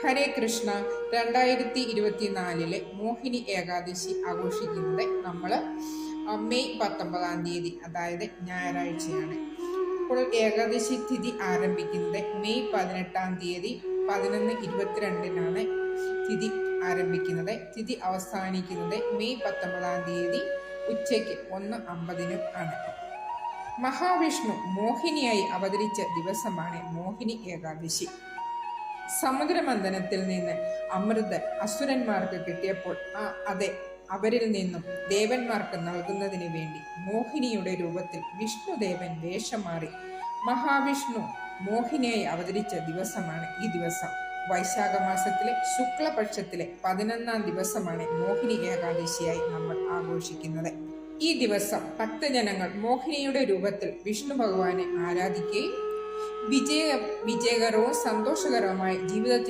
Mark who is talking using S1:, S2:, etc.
S1: ഹരേ കൃഷ്ണ. 2024 മോഹിനി ഏകാദശി ആഘോഷിക്കുന്നത് നമ്മൾ മെയ് 19 അതായത് ഞായറാഴ്ചയാണ്. ഇപ്പോൾ ഏകാദശി തിഥി ആരംഭിക്കുന്നത് മെയ് 18 11:22 തിഥി ആരംഭിക്കുന്നത്. തിഥി അവസാനിക്കുന്നത് മെയ് 19 ഉച്ചയ്ക്ക് 1:50 ആണ്. മഹാവിഷ്ണു മോഹിനിയായി അവതരിച്ച ദിവസമാണ് മോഹിനി ഏകാദശി. സമുദ്രമന്ഥനത്തിൽ നിന്ന് അമൃത് അസുരന്മാർക്ക് കിട്ടിയപ്പോൾ അവരിൽ നിന്നും ദേവന്മാർക്ക് നൽകുന്നതിന് വേണ്ടി മോഹിനിയുടെ രൂപത്തിൽ വിഷ്ണുദേവൻ വേഷം മാറി മഹാവിഷ്ണു മോഹിനിയായി അവതരിച്ച ദിവസമാണ് ഈ ദിവസം. വൈശാഖ മാസത്തിലെ ശുക്ലപക്ഷത്തിലെ 11-ാം ദിവസമാണ് മോഹിനി ഏകാദശിയായി നമ്മൾ ആഘോഷിക്കുന്നത്. ഈ ദിവസം ഭക്തജനങ്ങൾ മോഹിനിയുടെ രൂപത്തിൽ വിഷ്ണു ഭഗവാനെ ആരാധിക്കുകയും വിജയകരവും സന്തോഷകരവുമായ ജീവിതത്തിൽ